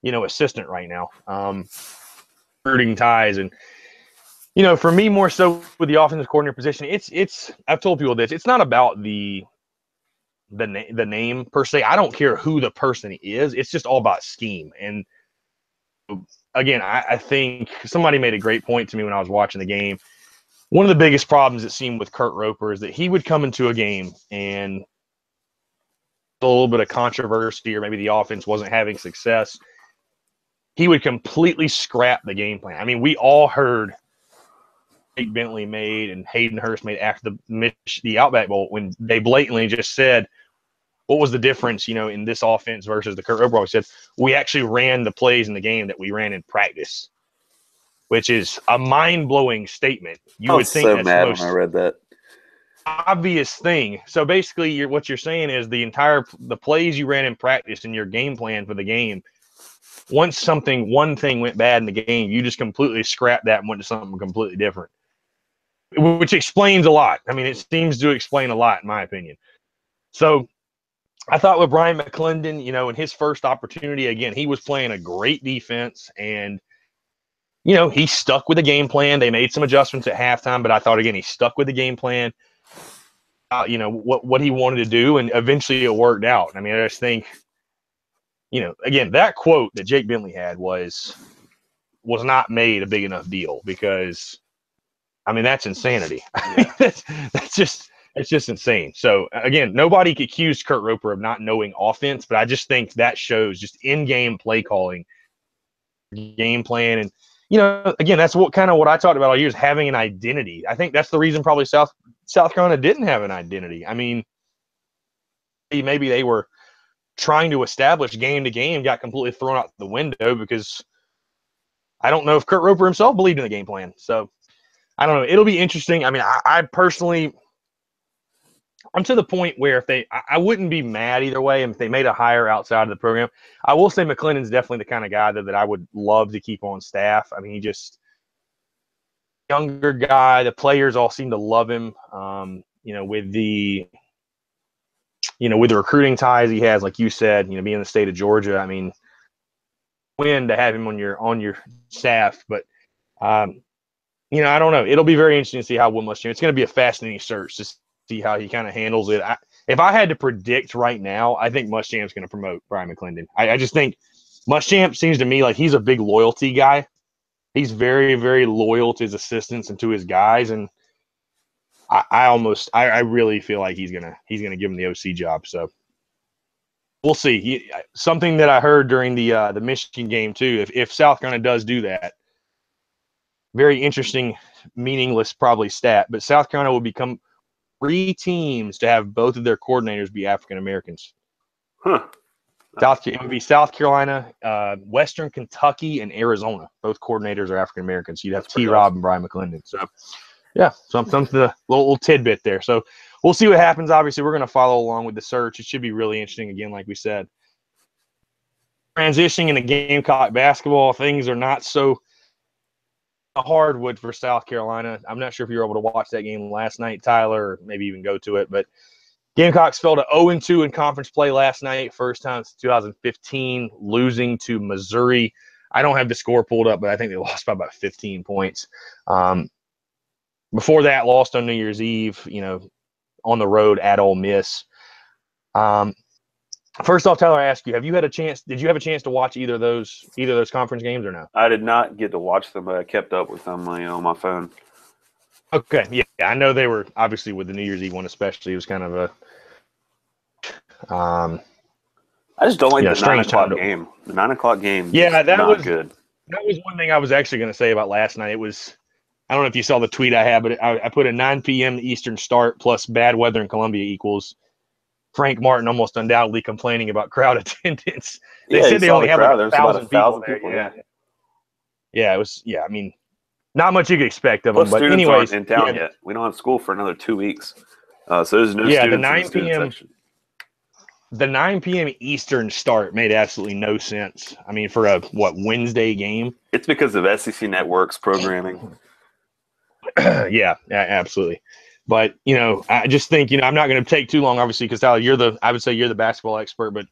assistant right now. Recruiting ties. And, for me, more so with the offensive coordinator position, it's I've told people this. It's not about the name per se. I don't care who the person is. It's just all about scheme. And again, I think somebody made a great point to me when I was watching the game. One of the biggest problems it seemed with Kurt Roper is that he would come into a game and a little bit of controversy, or maybe the offense wasn't having success. He would completely scrap the game plan. I mean, we all heard Jake Bentley made and Hayden Hurst made after the Outback Bowl when they blatantly just said, what was the difference, in this offense versus the Kurt Roper? He said, we actually ran the plays in the game that we ran in practice, which is a mind-blowing statement. You would think that's mad the most when I read that. obvious thing. So basically, what you're saying is the plays you ran in practice and your game plan for the game, once one thing went bad in the game, you just completely scrapped that and went to something completely different, which explains a lot. I mean, it seems to explain a lot, in my opinion. So I thought with Brian McClendon, in his first opportunity, again, he was playing a great defense, and, he stuck with the game plan. They made some adjustments at halftime, but I thought, again, he stuck with the game plan, what he wanted to do, and eventually it worked out. I mean, I just think, again, that quote that Jake Bentley had was not made a big enough deal because, I mean, that's insanity. I mean, that's just insane. So, again, nobody could accuse Kurt Roper of not knowing offense, but I just think that shows just in-game play calling, game plan. And, again, that's what I talked about all year is having an identity. I think that's the reason probably South Carolina didn't have an identity. I mean, maybe they were trying to establish game to game, got completely thrown out the window because I don't know if Kurt Roper himself believed in the game plan. So, I don't know. It'll be interesting. I mean, I personally – I'm to the point where I wouldn't be mad either way if they made a hire outside of the program. I will say McClendon's definitely the kind of guy that I would love to keep on staff. I mean, he just younger guy. The players all seem to love him. With the recruiting ties he has, like you said, being in the state of Georgia. I mean, win to have him on your staff, but I don't know. It'll be very interesting to see how Will Muschamp. It's going to be a fascinating search to see how he kind of handles it. If I had to predict right now, I think Muschamp's going to promote Brian McClendon. I just think Muschamp seems to me like he's a big loyalty guy. He's very, very loyal to his assistants and to his guys, and I really feel like he's gonna give him the OC job. So we'll see. Something that I heard during the Michigan game too. If South Carolina does do that, very interesting, meaningless probably stat, but South Carolina will become 3 teams to have both of their coordinators be African Americans. Huh. It would be South Carolina, Western Kentucky, and Arizona. Both coordinators are African Americans. So you'd have T. Rob and Brian McClendon. So, yeah, something a little tidbit there. So we'll see what happens. Obviously, we're going to follow along with the search. It should be really interesting. Again, like we said, transitioning into Gamecock basketball, things are not so hardwood for South Carolina. I'm not sure if you were able to watch that game last night, Tyler, or maybe even go to it, but Gamecocks fell to 0-2 in conference play last night, first time since 2015, losing to Missouri. I don't have the score pulled up, but I think they lost by about 15 points. Before that, lost on New Year's Eve, on the road at Ole Miss. First off, Tyler, I ask you, did you have a chance to watch either of those conference games or no? I did not get to watch them, but I kept up with them on my phone. Okay, yeah, I know they were obviously with the New Year's Eve one, especially. It was kind of a I just don't like the 9 o'clock game. The 9 o'clock game, yeah, that was good. That was one thing I was actually going to say about last night. It was, I don't know if you saw the tweet I had, but I put a 9 p.m. Eastern start plus bad weather in Columbia equals Frank Martin almost undoubtedly complaining about crowd attendance. They said they only have like 1,000 people there. Yeah, it was. Yeah, I mean. not much you could expect of them. Plus, But students aren't anyways, in town yet. We don't have school for another 2 weeks. So there's no yeah, the students in the 9 student p.m. section. the 9 p.m. Eastern start made absolutely no sense. I mean, for a Wednesday game? It's because of SEC Network's programming. Yeah, absolutely. But I just think I'm not going to take too long, obviously, because Tyler, I would say you're the basketball expert, but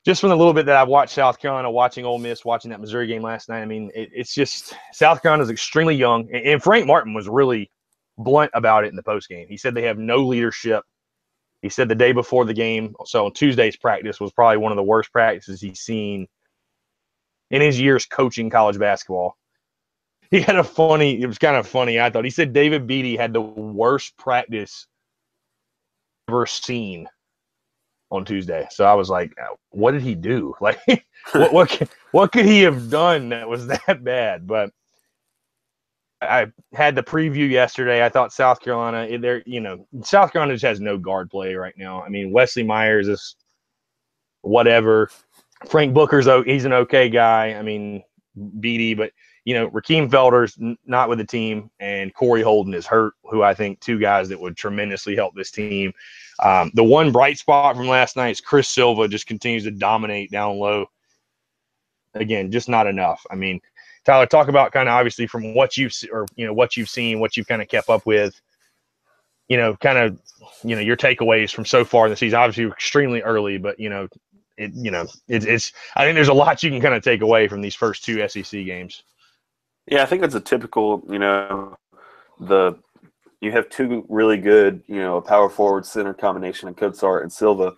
just from the little bit that I've watched South Carolina, watching Ole Miss, watching that Missouri game last night, I mean, it's just South Carolina is extremely young, and Frank Martin was really blunt about it in the postgame. He said they have no leadership. He said the day before the game, so Tuesday's practice was probably one of the worst practices he's seen in his years coaching college basketball. He had it was kind of funny, I thought. He said David Beatty had the worst practice ever seen on Tuesday. So I was like, what did he do? Like, what could he have done that was that bad? But I had the preview yesterday. I thought South Carolina, South Carolina just has no guard play right now. I mean, Wesley Myers is whatever. Frank Booker's he's an okay guy. I mean, Beatty, but Rakeem Felder's not with the team, and Corey Holden is hurt, who I think two guys that would tremendously help this team. The one bright spot from last night is Chris Silva just continues to dominate down low. Again, just not enough. I mean, Tyler, talk about kind of obviously from what you've seen, what you've kind of kept up with, your takeaways from so far in the season. Obviously, extremely early, but it's. I think there's a lot you can kind of take away from these first two SEC games. Yeah, I think it's a typical, you have two really good, a power forward center combination in Kotsart and Silva,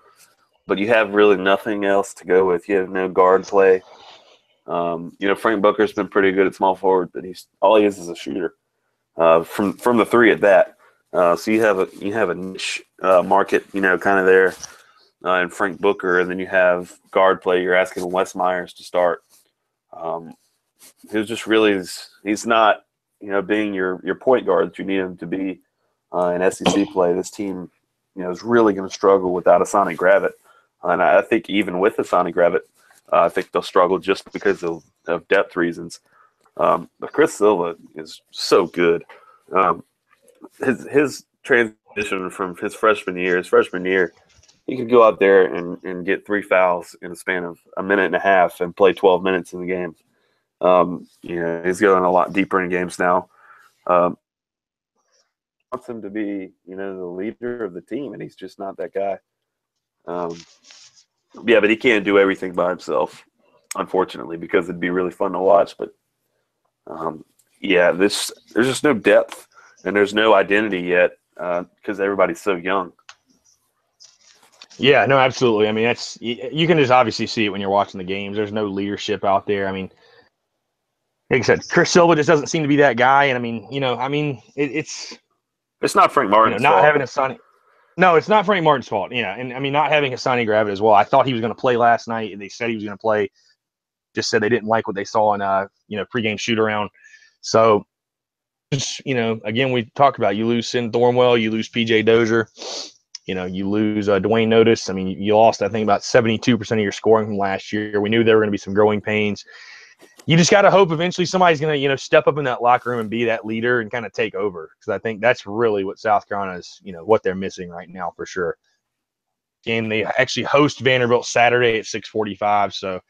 but you have really nothing else to go with. You have no guard play. Frank Booker's been pretty good at small forward, but all he is a shooter from the three at that. So you have a niche market, kind of there in Frank Booker, and then you have guard play. You're asking Wes Myers to start. He's not, being your point guard that you need him to be in SEC play. This team, is really going to struggle without Asani Gravett. And I think even with Asani Gravett, I think they'll struggle just because of depth reasons. But Chris Silva is so good. His transition from his freshman year, he could go out there and get 3 fouls in a span of a minute and a half and play 12 minutes in the game. He's going a lot deeper in games now. Wants him to be, the leader of the team, and he's just not that guy. But he can't do everything by himself, unfortunately, because it'd be really fun to watch. But there's just no depth and there's no identity yet because everybody's so young. Yeah, no, absolutely. I mean, you can just obviously see it when you're watching the games. There's no leadership out there. I mean, like I said, Chris Silva just doesn't seem to be that guy. And I mean, it's not Frank Martin's not fault. having a Sonny. No, it's not Frank Martin's fault. Yeah, and I mean, not having Asani Gravett as well. I thought he was going to play last night, and they said he was going to play. Just said they didn't like what they saw in pregame shoot around. So, just again, we talked about you lose Sin Thornwell, you lose PJ Dozier, you lose Dwayne Notice. I mean, you lost I think about 72% of your scoring from last year. We knew there were going to be some growing pains. You just got to hope eventually somebody's going to, step up in that locker room and be that leader and kind of take over. Because I think that's really what South Carolina is, what they're missing right now for sure. And they actually host Vanderbilt Saturday at 6:45. So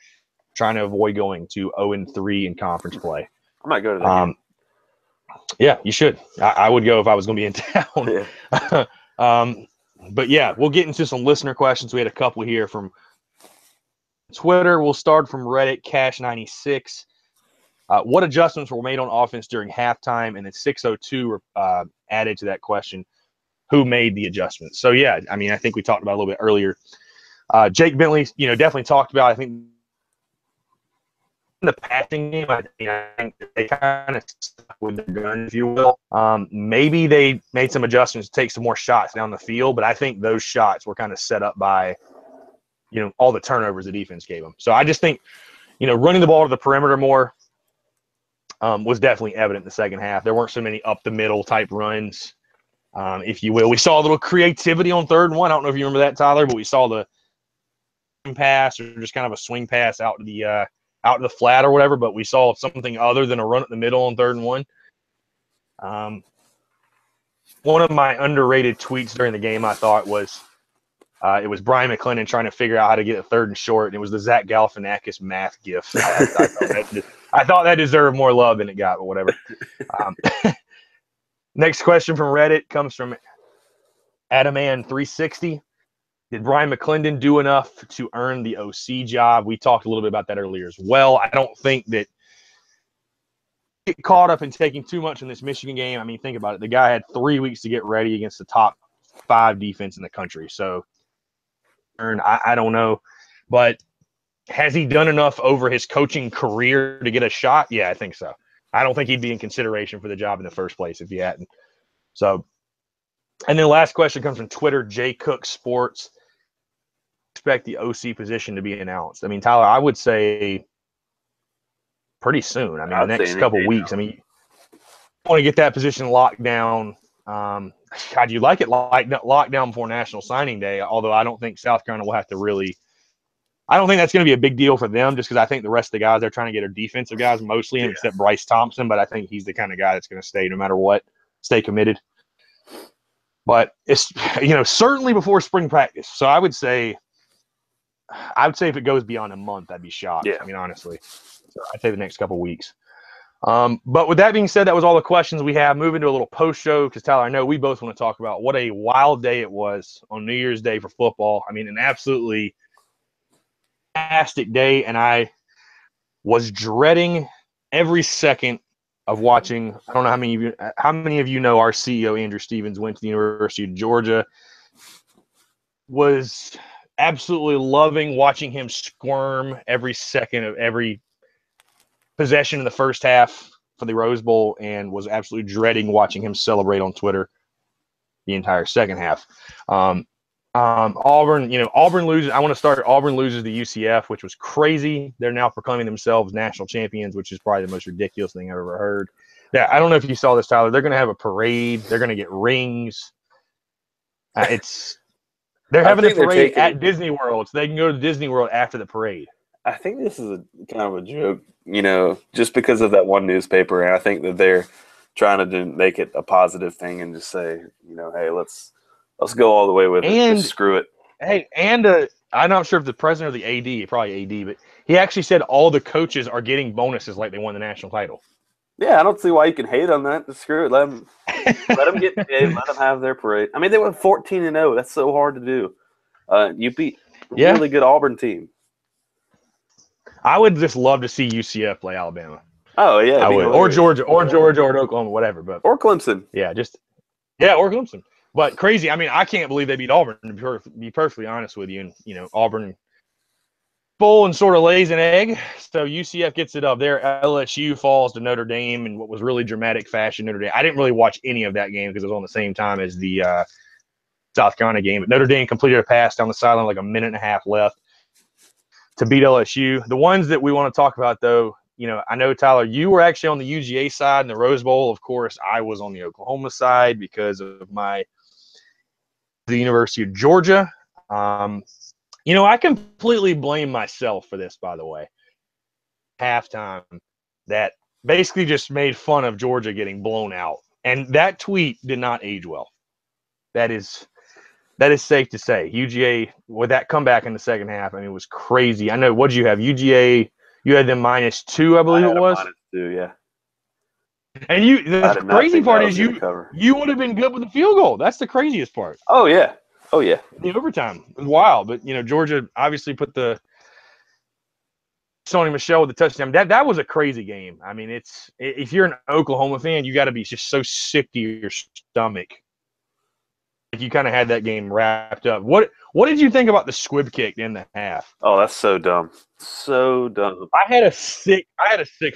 trying to avoid going to 0-3 in conference play. I might go to that game. Yeah, you should. I would go if I was going to be in town. Yeah. But yeah, we'll get into some listener questions. We had a couple here from Twitter. We'll start from Reddit, Cash96. What adjustments were made on offense during halftime? And then 602 added to that question, who made the adjustments? So, yeah, I mean, I think we talked about it a little bit earlier. Jake Bentley, definitely talked about, I think, in the passing game, I think they kind of stuck with their gun, if you will. Maybe they made some adjustments to take some more shots down the field, but I think those shots were kind of set up by, all the turnovers the defense gave them. So I just think, running the ball to the perimeter more was definitely evident in the second half. There weren't so many up the middle type runs, if you will. We saw a little creativity on 3rd and 1. I don't know if you remember that, Tyler, but we saw the pass or just kind of a swing pass out to out to the flat or whatever, but we saw something other than a run at the middle on 3rd and 1. One of my underrated tweets during the game, I thought, was it was Brian McClendon trying to figure out how to get a 3rd and short, and it was the Zach Galifianakis math gif. I thought that deserved more love than it got, but whatever. Next question from Reddit comes from Adaman360. Did Brian McClendon do enough to earn the OC job? We talked a little bit about that earlier as well. I don't think that get caught up in taking too much in this Michigan game. I mean, think about it. The guy had 3 weeks to get ready against the top 5 defense in the country. So, I don't know. But has he done enough over his coaching career to get a shot? Yeah, I think so. I don't think he'd be in consideration for the job in the first place if he hadn't. So, and then the last question comes from Twitter, J Cook Sports. Expect the OC position to be announced. I mean, Tyler, I would say pretty soon. I mean, the next couple weeks. I mean, you want to get that position locked down. God, you like it locked down before National Signing Day, although I don't think South Carolina will have to really – I don't think that's going to be a big deal for them just because I think the rest of the guys they're trying to get are defensive guys mostly, except Bryce Thompson, but I think he's the kind of guy that's going to stay no matter what, stay committed. But it's, certainly before spring practice. So I would say if it goes beyond a month, I'd be shocked. Yeah. I mean, honestly. So I'd say the next couple of weeks. But with that being said, that was all the questions we have. Moving to a little post show because, Tyler, I know we both want to talk about what a wild day it was on New Year's Day for football. I mean, an absolutely fantastic day, and I was dreading every second of watching. I don't know how many of you know our CEO, Andrew Stevens, went to the University of Georgia. Was absolutely loving watching him squirm every second of every possession in the first half for the Rose Bowl, and was absolutely dreading watching him celebrate on Twitter the entire second half. Auburn loses. I want to start. Auburn loses to UCF, which was crazy. They're now proclaiming themselves national champions, which is probably the most ridiculous thing I've ever heard. Yeah, I don't know if you saw this, Tyler. They're going to have a parade. They're going to get rings. They're having a parade at Disney World, so they can go to Disney World after the parade. I think this is kind of a joke, just because of that one newspaper, and I think that they're trying to make it a positive thing and just say, hey, let's go all the way with it. Just screw it. Hey, and I'm not sure if the president or the AD, probably AD, but he actually said all the coaches are getting bonuses like they won the national title. Yeah, I don't see why you can hate on that. Just screw it. Let them get paid. Let them have their parade. I mean, they went 14-0. That's so hard to do. You beat a really good Auburn team. I would just love to see UCF play Alabama. Oh yeah, I would. Or Georgia, or Oklahoma, whatever. But or Clemson. Yeah, or Clemson. But crazy. I mean, I can't believe they beat Auburn. To be perfectly honest with you, and Auburn bowl and sort of lays an egg. So UCF gets it up there. LSU falls to Notre Dame in what was really dramatic fashion. Notre Dame. I didn't really watch any of that game because it was on the same time as the South Carolina game. But Notre Dame completed a pass down the sideline like a minute and a half left to beat LSU. The ones that we want to talk about, though, I know, Tyler, you were actually on the UGA side in the Rose Bowl. Of course, I was on the Oklahoma side because of the University of Georgia. I completely blame myself for this, by the way. Halftime, that basically just made fun of Georgia getting blown out. And that tweet did not age well. That is safe to say. UGA, with that comeback in the second half, I mean, it was crazy. I know, what did you have? UGA, you had them -2, I believe it was. -2, yeah. And the crazy part is you would have been good with the field goal. That's the craziest part. Oh, yeah. The overtime. It was wild. But, Georgia obviously put the Sony Michel with the touchdown. That was a crazy game. I mean, if you're an Oklahoma fan, you got to be just so sick to your stomach. Like, you kind of had that game wrapped up. What did you think about the squib kick in the half? Oh, that's so dumb. So dumb. I had a sick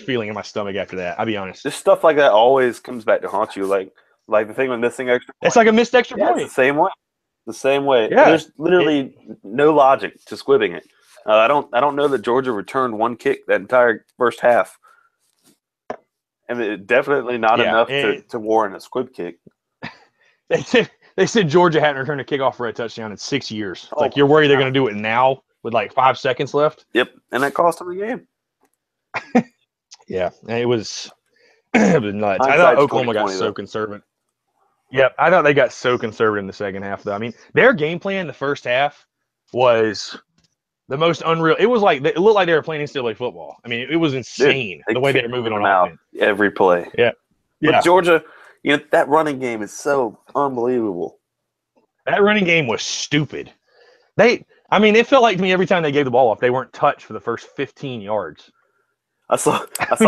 feeling in my stomach after that. I'll be honest. Just stuff like that always comes back to haunt you. Like the thing with missing extra point. It's like a missed extra point. It's the same way. Yeah. There's literally no logic to squibbing it. I don't know that Georgia returned one kick that entire first half, and it definitely not enough to warrant a squib kick. They said Georgia hadn't returned a kickoff for a touchdown in 6 years. Like, you're worried they're going to do it now with like 5 seconds left? Yep, and that cost them the game. Yeah, it was it was nuts. I thought Hindsight's Oklahoma got 2020 so though. conservative. Yep, I thought they got so conservative in the second half, though. I mean, their game plan in the first half was the most unreal. It was like it looked like they were playing NCAA football. I mean, it was Dude, insane they the way they kicked were them moving in the on mouth offense. every play. Yeah, But yeah. Georgia, that running game is so unbelievable. That running game was stupid. I mean, it felt like to me every time they gave the ball off, they weren't touched for the first 15 yards. I saw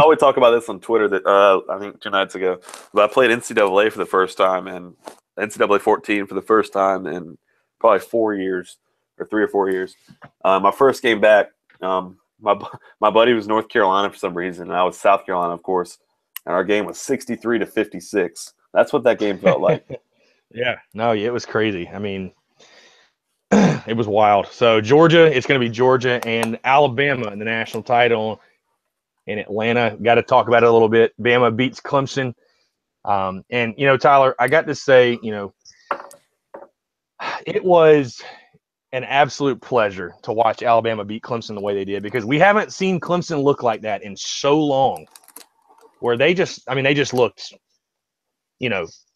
we talk about this on Twitter that I think 2 nights ago. But I played NCAA for the first time and NCAA 14 for the first time in probably 4 years or 3 or 4 years. My first game back, my buddy was North Carolina for some reason, and I was South Carolina, of course. And our game was 63-56. That's what that game felt like. Yeah, no, it was crazy. I mean, it was wild. So Georgia, it's going to be Georgia and Alabama in the national title in Atlanta. Got to talk about it a little bit. Bama beats Clemson. And, Tyler, I got to say, it was an absolute pleasure to watch Alabama beat Clemson the way they did, because we haven't seen Clemson look like that in so long, where they just looked,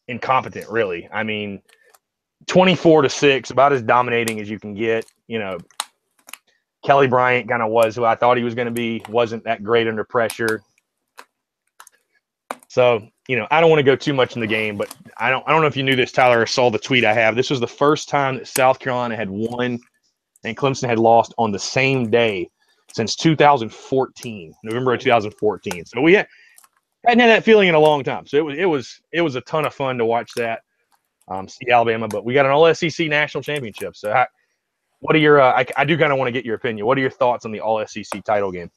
incompetent, really. I mean, 24-6, about as dominating as you can get. Kelly Bryant kind of was who I thought he was going to be, wasn't that great under pressure. So, I don't want to go too much in the game, but I don't know if you knew this, Tyler, or saw the tweet I have. This was the first time that South Carolina had won and Clemson had lost on the same day since 2014, November of 2014. So we hadn't had that feeling in a long time. So it was a ton of fun to watch that, see Alabama. But we got an All-SEC national championship. So what are your I do kind of want to get your opinion. What are your thoughts on the All-SEC title game?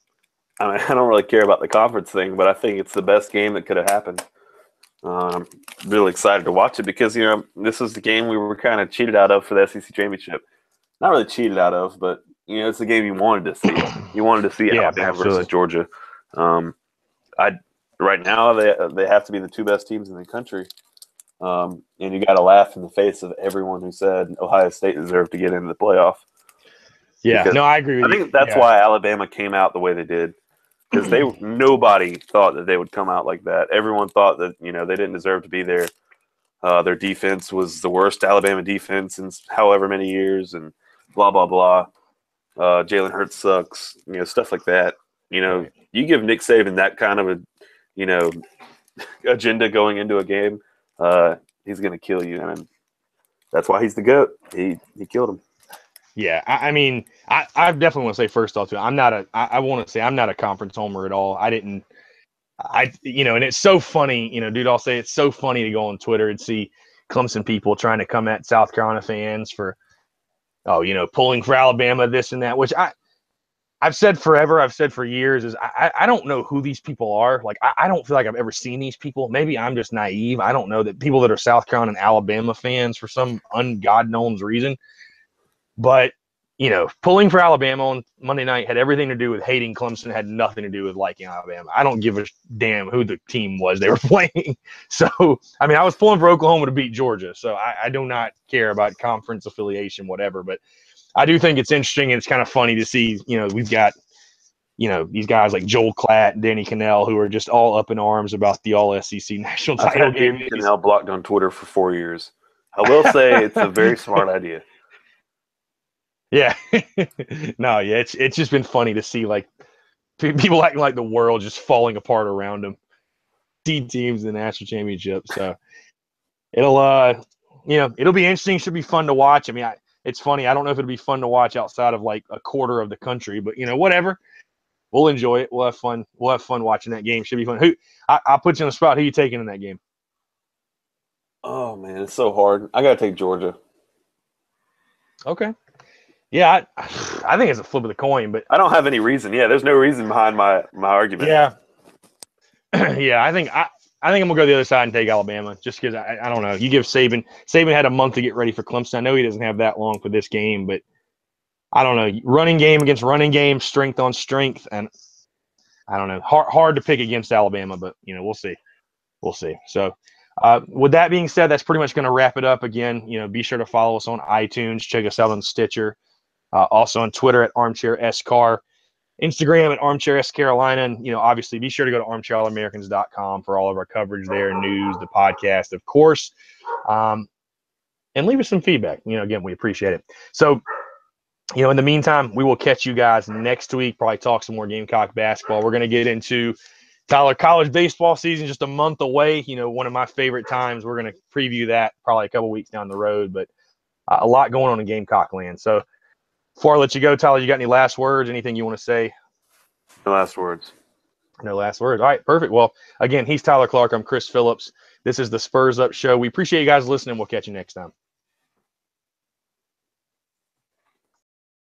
I mean, I don't really care about the conference thing, but I think it's the best game that could have happened. I'm really excited to watch it because, this is the game we were kind of cheated out of for the SEC championship. Not really cheated out of, but, it's the game you wanted to see. You wanted to see Yeah, Alabama absolutely. versus Georgia. Right now, they have to be the 2 best teams in the country. And you got to laugh in the face of everyone who said Ohio State deserved to get into the playoff. Yeah, Because no, I agree with you. I think that's why Alabama came out the way they did. Because nobody thought that they would come out like that. Everyone thought that they didn't deserve to be there. Their defense was the worst Alabama defense in however many years, and blah blah blah. Jalen Hurts sucks. Stuff like that. Right. You give Nick Saban that kind of a agenda going into a game, he's going to kill you, and that's why he's the GOAT. He killed him. Yeah, I mean, I definitely want to say first off, too, I want to say I'm not a conference homer at all. And it's so funny, dude, I'll say it's so funny to go on Twitter and see Clemson people trying to come at South Carolina fans for, pulling for Alabama, this and that, which I've said forever, I've said for years, is I don't know who these people are. Like, I don't feel like I've ever seen these people. Maybe I'm just naive. I don't know that people that are South Carolina and Alabama fans for some God knows reason. But, pulling for Alabama on Monday night had everything to do with hating Clemson, had nothing to do with liking Alabama. I don't give a damn who the team was they were playing. So, I mean, I was pulling for Oklahoma to beat Georgia. So I do not care about conference affiliation, whatever. But I do think it's interesting, and it's kind of funny to see, we've got, these guys like Joel Klatt and Danny Cannell who are just all up in arms about the All-SEC national title game. Danny Cannell blocked on Twitter for 4 years. I will say it's a very smart idea. Yeah. No, yeah, it's just been funny to see, like, people acting like the world just falling apart around them. D teams in the national championship. So it'll be interesting. Should be fun to watch. I mean, it's funny. I don't know if it'll be fun to watch outside of like a quarter of the country, but whatever. We'll enjoy it. We'll have fun. We'll have fun watching that game. Should be fun. I'll put you on the spot. Who are you taking in that game? Oh man, it's so hard. I gotta take Georgia. Okay. Yeah, I think it's a flip of the coin, but I don't have any reason. Yeah, there's no reason behind my argument. Yeah. Yeah, I think I'm gonna go the other side and take Alabama, just because I don't know. You give Saban had a month to get ready for Clemson. I know he doesn't have that long for this game, but I don't know. Running game against running game, strength on strength, and I don't know. Hard to pick against Alabama, but we'll see. We'll see. So, with that being said, that's pretty much going to wrap it up. Again, be sure to follow us on iTunes. Check us out on Stitcher. Also on Twitter at ArmchairScar. Instagram at Armchair S Carolina. And, obviously be sure to go to armchairallamericans.com for all of our coverage there, news, the podcast, of course. And leave us some feedback. Again, we appreciate it. So, in the meantime, we will catch you guys next week, probably talk some more Gamecock basketball. We're going to get into Tyler, college baseball season just a month away. One of my favorite times. We're going to preview that probably a couple weeks down the road, but a lot going on in Gamecock land. So before I let you go, Tyler, you got any last words? Anything you want to say? No last words. No last words. All right, perfect. Well, again, he's Tyler Clark. I'm Chris Phillips. This is the Spurs Up Show. We appreciate you guys listening. We'll catch you next time.